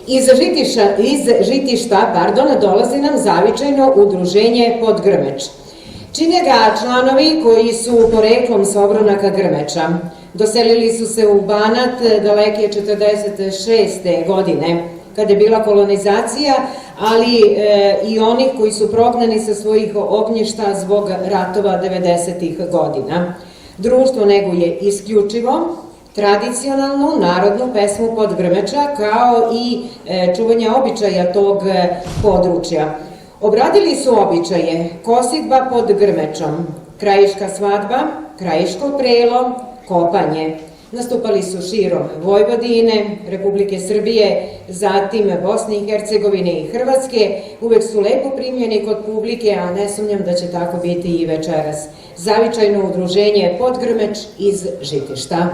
Iz Žitišta dolazi nam zavičajno udruženje Podgrmeč. Čine ga članovi koji su poreklom sa obronaka Grmeča. Doselili su se u Banat daleke 46. godine, kada je bila kolonizacija, ali i onih koji su prognani sa svojih ognjišta zbog ratova 90. godina. Društvo neguje isključivo tradicionalnu narodnu pesmu Podgrmeča, kao i čuvanje običaja tog područja. Obradili su običaje kosidba pod Grmečom, krajiška svadba, krajiško prelo, kopanje. Nastupali su širom Vojvodine, Republike Srbije, zatim Bosne i Hercegovine i Hrvatske. Uvek su lepo primljeni kod publike, a ne sumnjam da će tako biti i večeras. Zavičajno udruženje Podgrmeč iz Žitišta.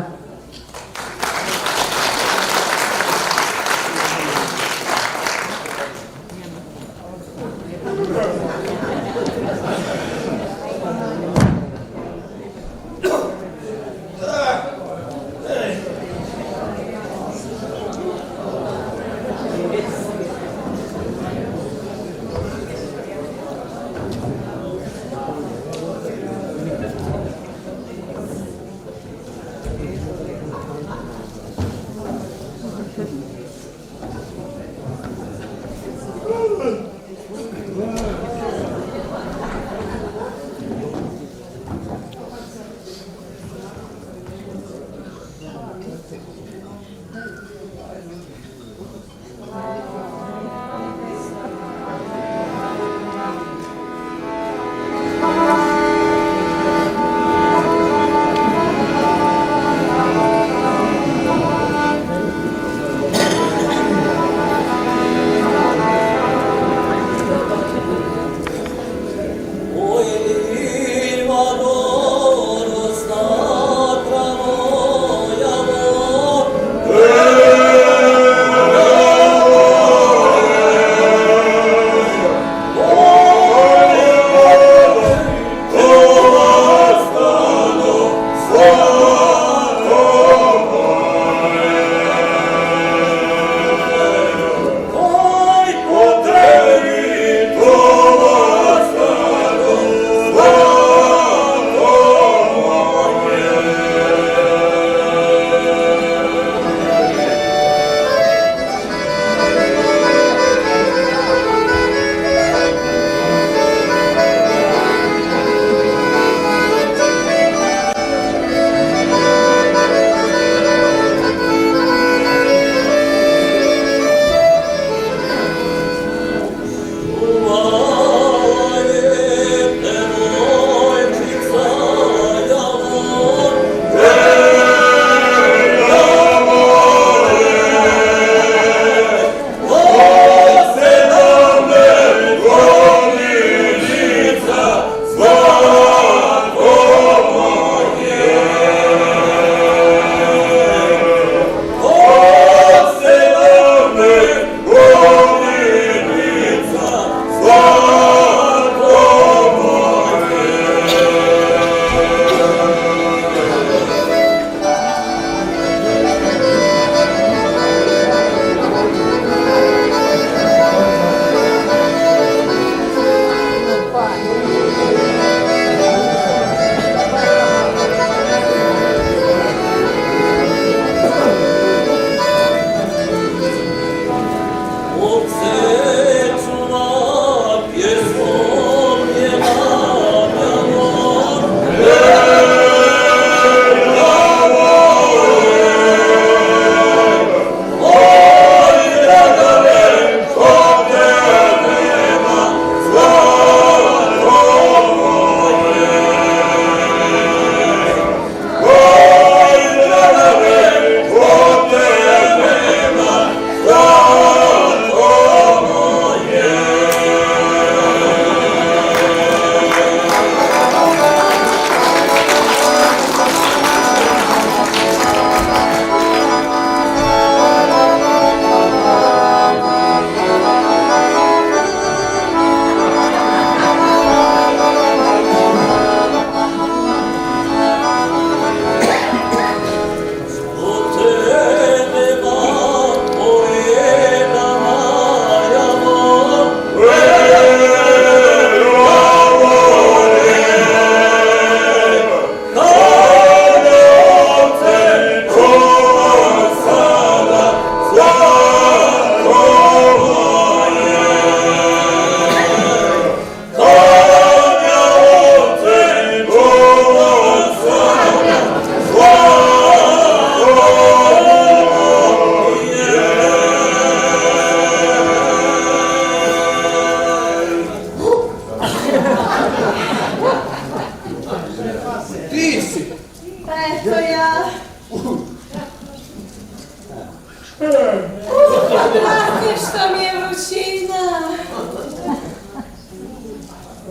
Brate, što mi je vrućina.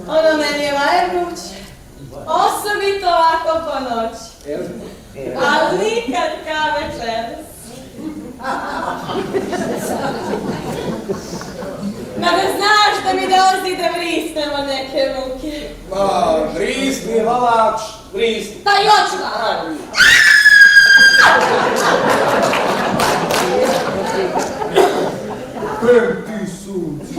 Ono meni je vruće. Osobito ovako po noći. Ali nikad kao večeras. Ma da znaš da mi dolazi da vrisnemo neke muke. Ma, vrisni, valač, vrisni. Pa još vam. Ti sunci.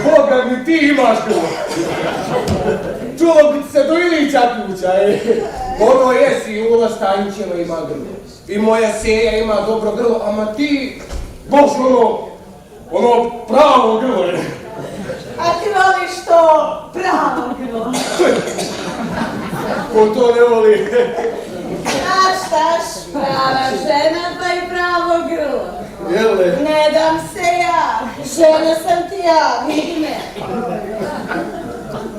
Boga mi ti imaš grlo. Čulo bi se do Ilića kuća, Ono jesi i Ula Stanjićeva ima grlo. I moja Seja ima dobro grlo, ama ti, baš ono pravo grlo. A ti voliš to pravo grlo. Ko to ne voli? Štaš, prava žena pa i pravo grlo. Jel' Ne dam se ja, žena sam ti ja, vidi me.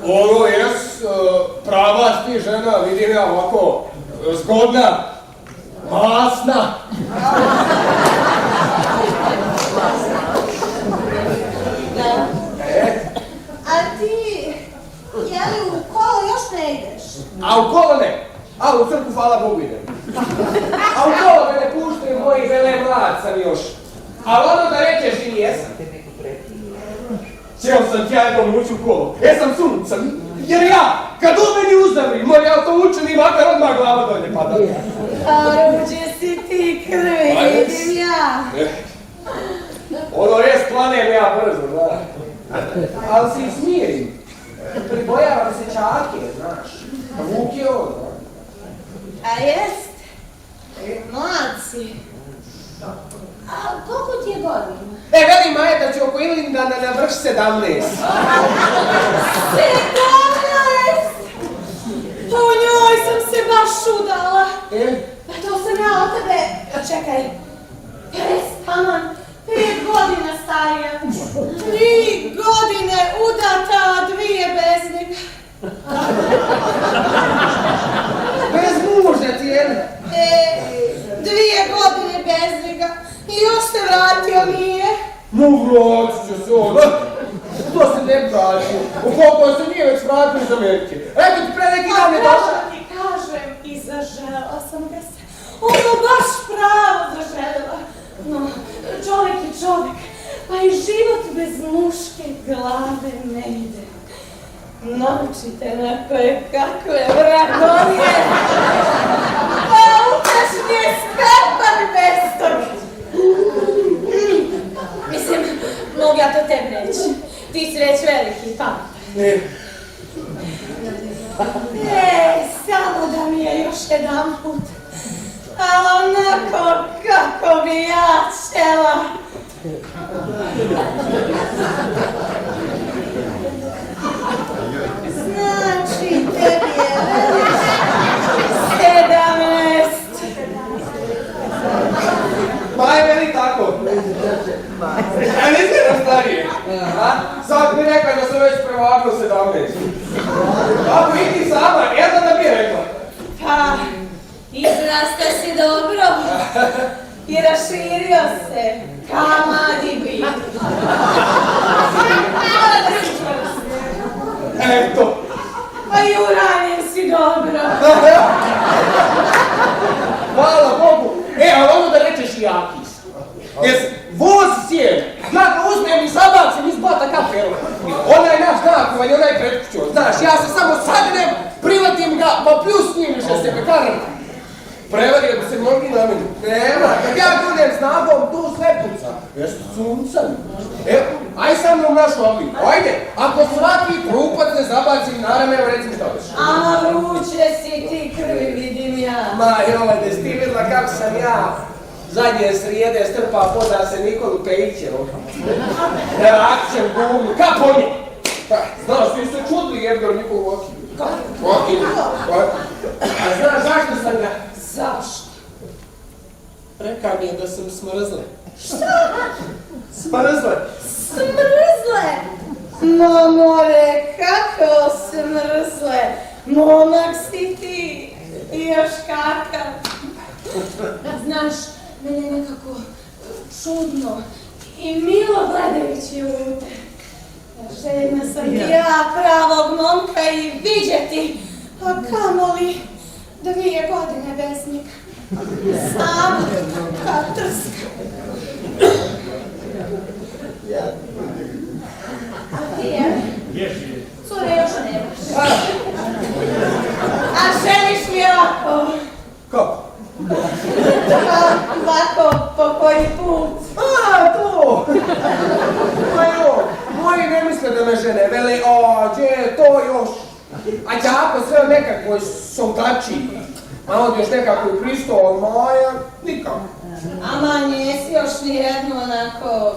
Ono jes, prava ti žena, vidim ja ovako, zgodna, masna. Da. A ti, jeli u kolo još ne ideš? A u kolo ne, a u crku hvala Bogu idem. A u kolo me ne puštaju moji vele mlad sam još. Ali ono da rečeš i jesam. Cijel sam ti ja jednom ući u kolo, jesam sunca, jer ja, kad u meni uzavri, moj auto učeni makar odmah glava dolje pada. A ruđe si ti krvi, vidim ja. Ono jes planem ja brzo, znaš. Ali se i smirim. Pribojavam se čake, znaš. Vuk je ono. A jest, mlad si. A koliko ti je godina? Veli Maja da će oko Ilinda na vrš 17. 17! Pa u njoj sam se baš udala. Pa to sam ja od tebe, čekaj, taman, 5 godina starija. 3 godine udata, a 2 bez njega. Bez muža ti, jel? 2 godine bez njega. I još se vratio nije. No vratit će se ono. To se ne vraću. Ukoliko se nije već vratio iz Amerike. Eto ti pre neki dan je došla. Pa ti kažem i zaželjela sam ga se. Ono baš pravo zaželjela. No, čovjek je čovjek. Pa i život bez muške glave ne ide. Naučite na koje kakve vragovije. Pa ukašnje skapan bez toga. Mislim, mogu ja to tebi reći. Ti si već veliki pametan. Samo da mi je još jedan put. Ali onako kako bi ja htjela. Znači, tebi je već 17. Maj meni tako. Ja nisi jedan starije. Sad mi rekao da sam već prevakao 17. Ako i ti sama, jedno da mi je rekla. Pa, izrasta si dobro i raširio se, kamadi bi. Eto. Pa i uranjen si dobro. Hvala Bogu. Ali ono da rečeš i jaki si. Jesi, voz sjede. Ja ga uzmem i zabacim iz bata kapelu. Onaj naš nakovanje, onaj pretkućo. Znaš, ja se samo sagnem, privatim ga, pa plus njim više se pekaram. Prevario bi se mnogi na meni. Nema, kad ja budem snagom, tu sve puca. Jesi sunca. Aj sa mnom našu aviku, ajde. Ako svaki trupac ne zabacim na rame, recimo šta biš. A vruće si ti krvi, vidim ja. Ma joj, da si ti vidjela kako sam ja zadnje srijede strpao poda se Nikolu Pejićevu. Akciju gumu, kap on je. Znaš, svi su čudili Evdor Nikolu Okinu. Okinu. A znaš zašto sam ga? Zašto? Rekao mi je da sam smrzle. Šta? Smrzle. Smrzle? More, kako smrzle? Momak si ti. I još kakav. znaš, meni je nekako čudno i milo gledajući u te. Željna sam ja pravog momka i vidjeti, a kamoli 2 godine bez njega. Sam kao trska. A ti je? Cure još nemaš. A želiš mi ovako? Kako? Ovako po koji put? A, to! Ma jo, moji ne misle da me žene, veli, gdje je to još? A jako sve nekakvoj soldači. A onda još nekakvoj Kristovo Maja, nikako. Ama nisi još nijedno onako...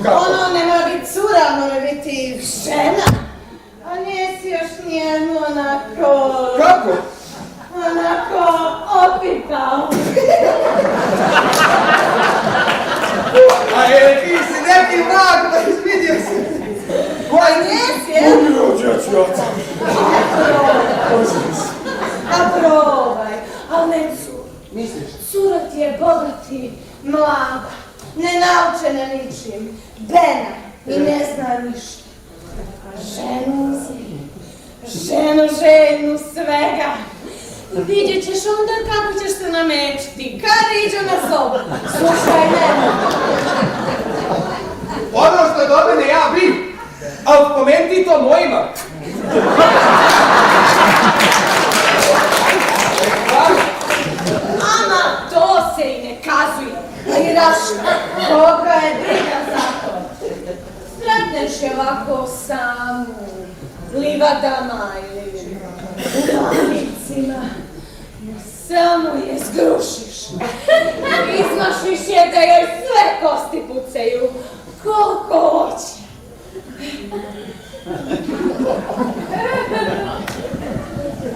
Kako? Ono ne mora biti cura, mora biti žena. A nisi još nijedno onako... Kako? Onako opipao. A je, ti si neki vrag, da izvidio si. Koji nisi, je? A probaj, ali ne cura. Misliš? Cura ti je bogati, mlada, nenaučena ničim, bena i ne zna ništa. A ženu svega. Vidjet ćeš onda kako ćeš se namečiti, kad iđu na sobu. Slušaj mene. Ono što je do mene ja bi, ali spomeni ti to mojima. Ama to se i ne kazuje. I rašta, koga je briga za to. Sretneš je ovako samu, livadama ili u lavicima. Samo je zgrušiš. Izmašiš je da joj sve kosti pucaju, koliko hoće.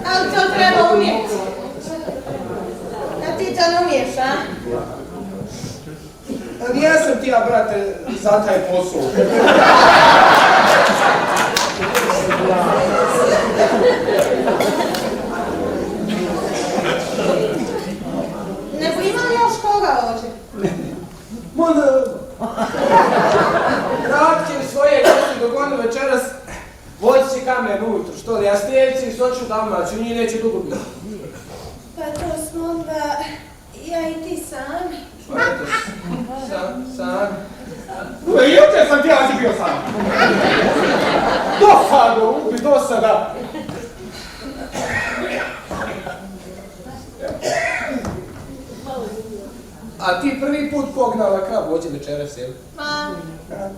Ali to treba umjeti. A ti to ne umiješ, a? Nijesam ti ja, brate, za taj posao. Nego ima li još koga ovdje? Možda... Vratite svoje ljudi dok onda večeras voći će kamen ujutro, što li, ja slijedeći i što ću tamo naći, njih neće dugo biti. Pa to smo onda ja i ti sami. Što je to? Sam? Juče sam ti ja bio sam. Dosada. A ti prvi put pognala krav vođe večeras, jel? Ma,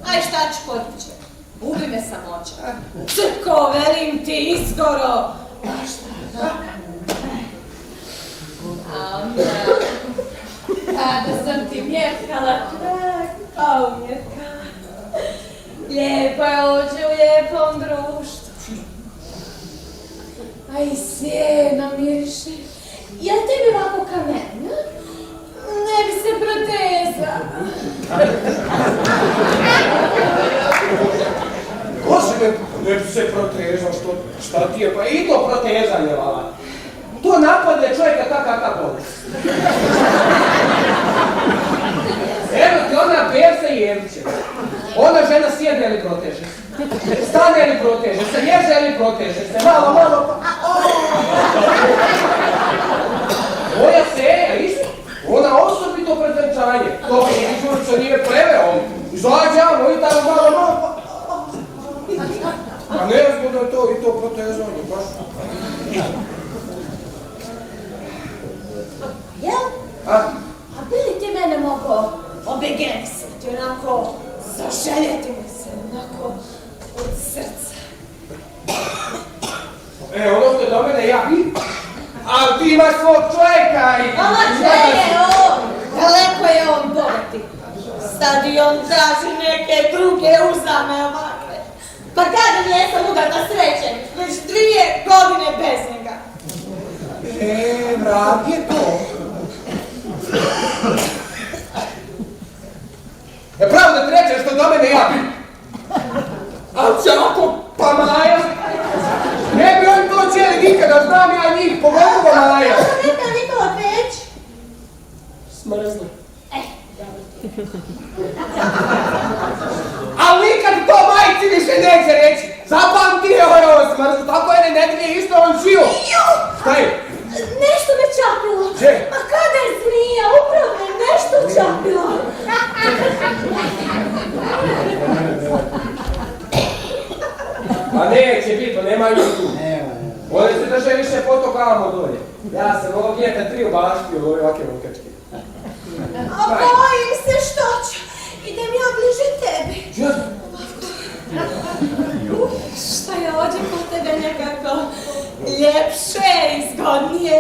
aj šta ću kod kuće? Ubi me samoća. Crko, velim ti, iskoro. A šta da? A onda, kada sam ti mjerkala krak, kao mjerkala. Lijepo je ovdje u lijepom društvu. A i sjeno miriše. Jel tebi ovako kamen? Ne bi se protezala. Bože, ne bi se protezao, šta ti je, pa i to protezanje, vala. To napadne čovjeka kakav bolest. Evo ti ona berza i jemće. Ona žena sjedne ili proteže se. Stane ili proteže se, ježe ili proteže se. Malo, pa... Moja seja, isto. Ona osobito pred venčanje. To Žurica nije preveo. Izađamo i tamo malo, pa... A nezgodno je to i to protezanje, baš. Jel? A bi li ti mene mogao obegenisati, onako zaželjeti mi se, onako od srca? ono što je do mene ja bi. Ali ti imaš svog čovjeka i... Ama čeje on, daleko je on bogati. Sad i on traži neke druge uzame ovakve. Pa kada nisam udata srećen, već 2 godine bez njega. Vrag je to. Je pravo da treće što do mene ja bi. Ali Ćako, pa Maja. Ne bi oni to cijeli nikada, znam ja njih, pogotovo Maja. Što rekao Nikola Peć? Ali nikad to majci više neće reći. Zapamti je ovo smrzu, tako je nedelje isto on živo. Šta je? Nešto me čapilo. Gdje? Ma kada je zmija, upravo me nešto čapilo. Pa neće biti, pa nema ju tu. Ovdje se drže više fotokamo dolje. Ja sam ovog vjeta 3 obaštio od ove ovake lukačke. A bojim se što ću. Idem ja bliže tebi. Šta je ovdje kod tebe nekako ljepše i zgodnije?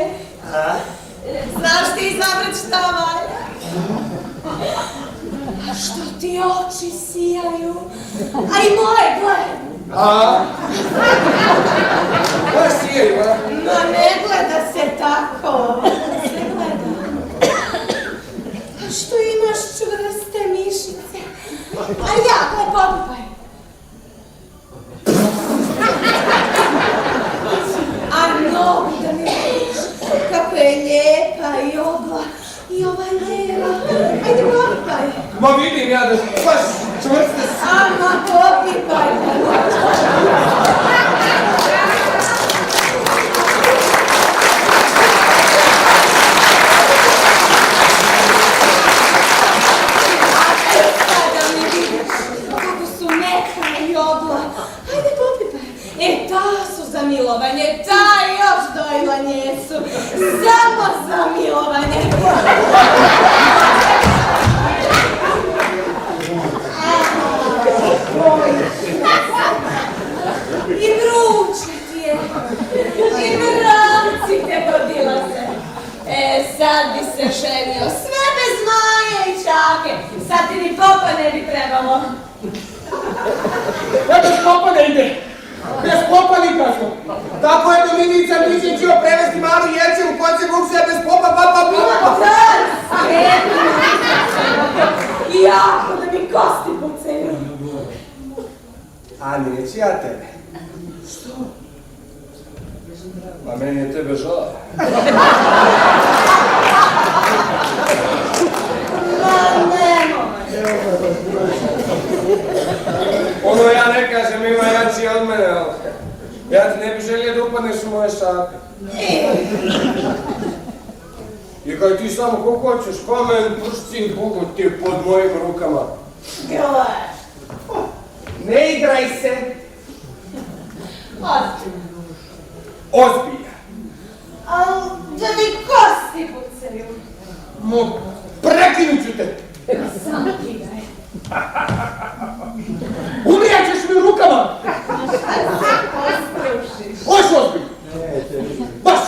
Znaš ti izabrat šta valja? A što ti oči sijaju? A i moje, gledaj. A? Baš sijaju, a? Ma ne gleda se tako. Ne se gleda. A što imaš čvrste mišice? A ja, gledaj, popipaj. A nogu da mi vidiš kako je lijepa i obla i ova lijeva. Ajde popipaj. Ma vidim ja da baš čvrste su. Ama popipaj. Sada mi vidiš kako su meka i obla. Ajde popipaj. E, ta su za milovanje, ta još dojlanje su samo za milovanje. I vruće ti je, i mravci te prodilaze. E, sad bi se ženio, sve bez maje i čake, sad ti ni popa ne bi trebalo. Ja bez popa ne ide. Bez popa nikako. Tako je Dominica Mićić htio prevesti malu Jerčevu kod se Vuk sve bez popa, pa. I jako da mi kosti pucaju. A neće ja tebe. Što? Pa meni je tebe žao. Ma nemoj. Ono ja ne kažem, ima jači od mene, ali ja ti ne bi želio da upadneš u moje šape. I kaj ti samo ko hoćeš, kamen, pršcin, Bogom ti pod mojim rukama. Gledaj. Ne igraj se. Ozbiljno. Ozbilja. Al da mi kosti pucaju. Mo, prekinut ću te. Samo kidaj. Umrijat ćeš mi u rukama. Hoš ozbiljno. Baš.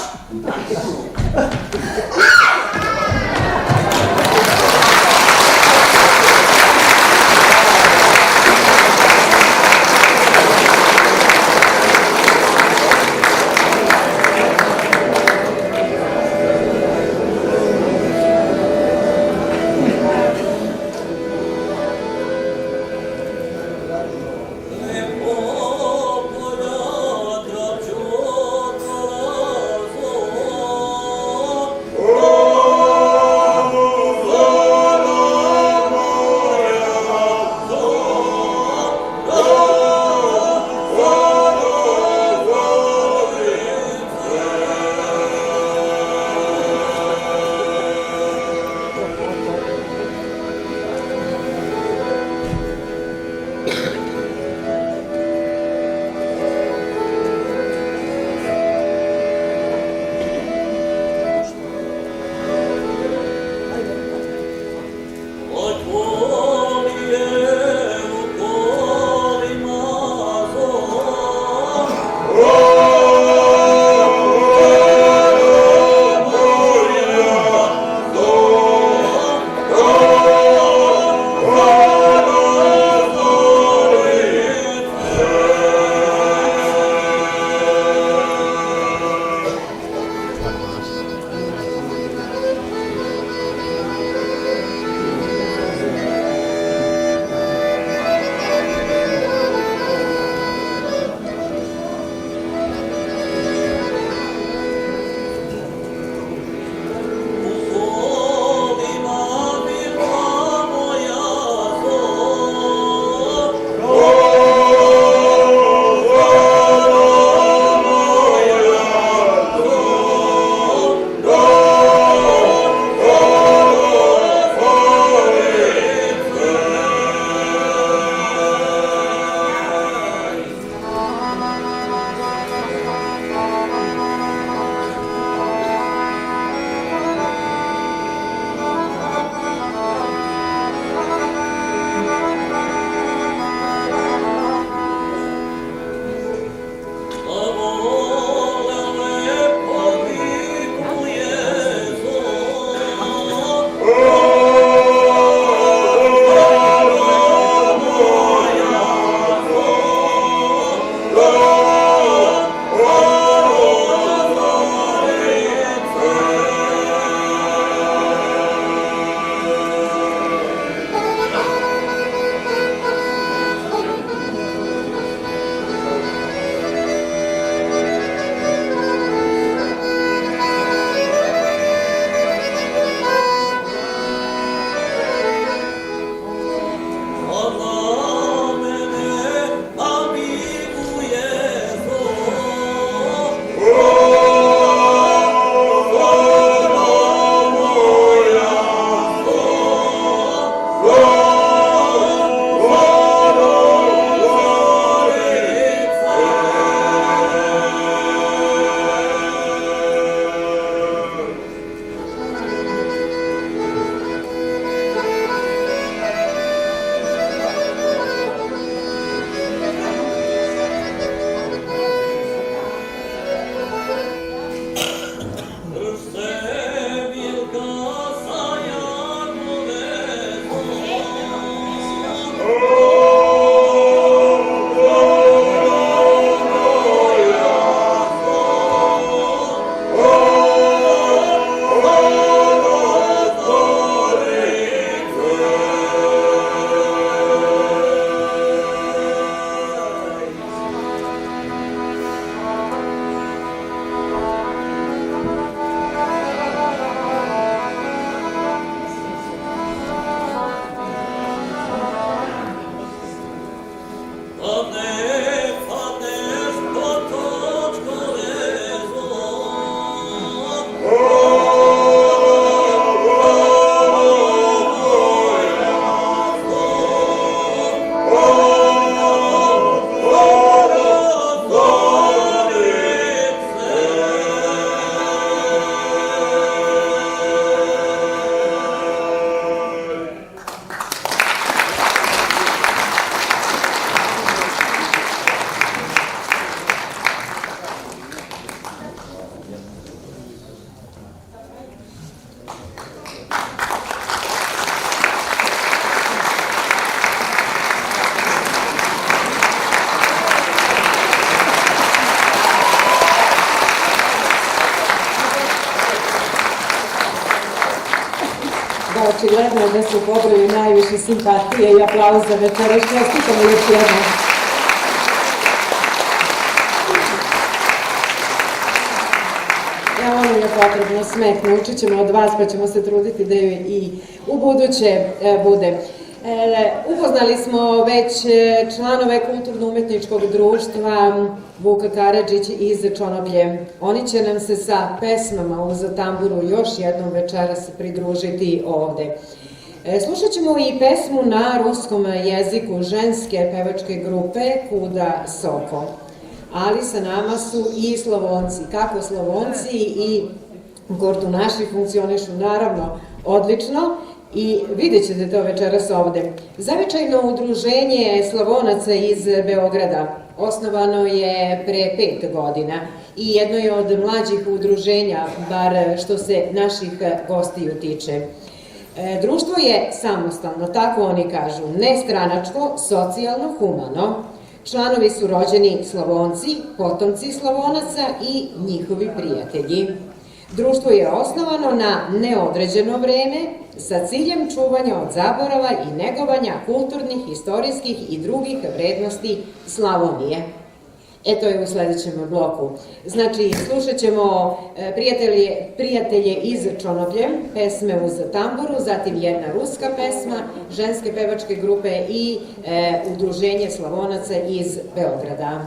očigledno je da su u pobroju najviše simpatije i aplauza večeras. Čestitamo još jednom. Evo nam je potrebno smeh, naučit ćemo od vas pa ćemo se truditi da joj i u buduće bude. Upoznali smo već članove Kulturno-umetničkog društva Vuka Karadžić iz Čonoplje. Oni će nam se sa pesmama uz tamburu još jednom večeras pridružiti ovde. Slušat ćemo i pesmu na ruskom jeziku ženske pevačke grupe Kuda Soko. Ali sa nama su i Slavonci. Kako Slavonci i Kortunaši funkcionišu naravno odlično i vidjet ćete to večeras ovde. Zavičajno udruženje Slavonaca iz Beograda osnovano je pre 5 godina i jedno je od mlađih udruženja, bar što se naših gostiju tiče. Društvo je samostalno, tako oni kažu, nestranačko, socijalno, humano. Članovi su rođeni Slavonci, potomci Slavonaca i njihovi prijatelji. Društvo je osnovano na neodređeno vreme sa ciljem čuvanja od zaborava i negovanja kulturnih, istorijskih i drugih vrednosti Slavonije. To je u sledećem bloku. Znači, slušat ćemo prijatelje iz Čonoplje, pesme uz tamburu, zatim jedna ruska pesma, ženske pevačke grupe i udruženje Slavonaca iz Beograda.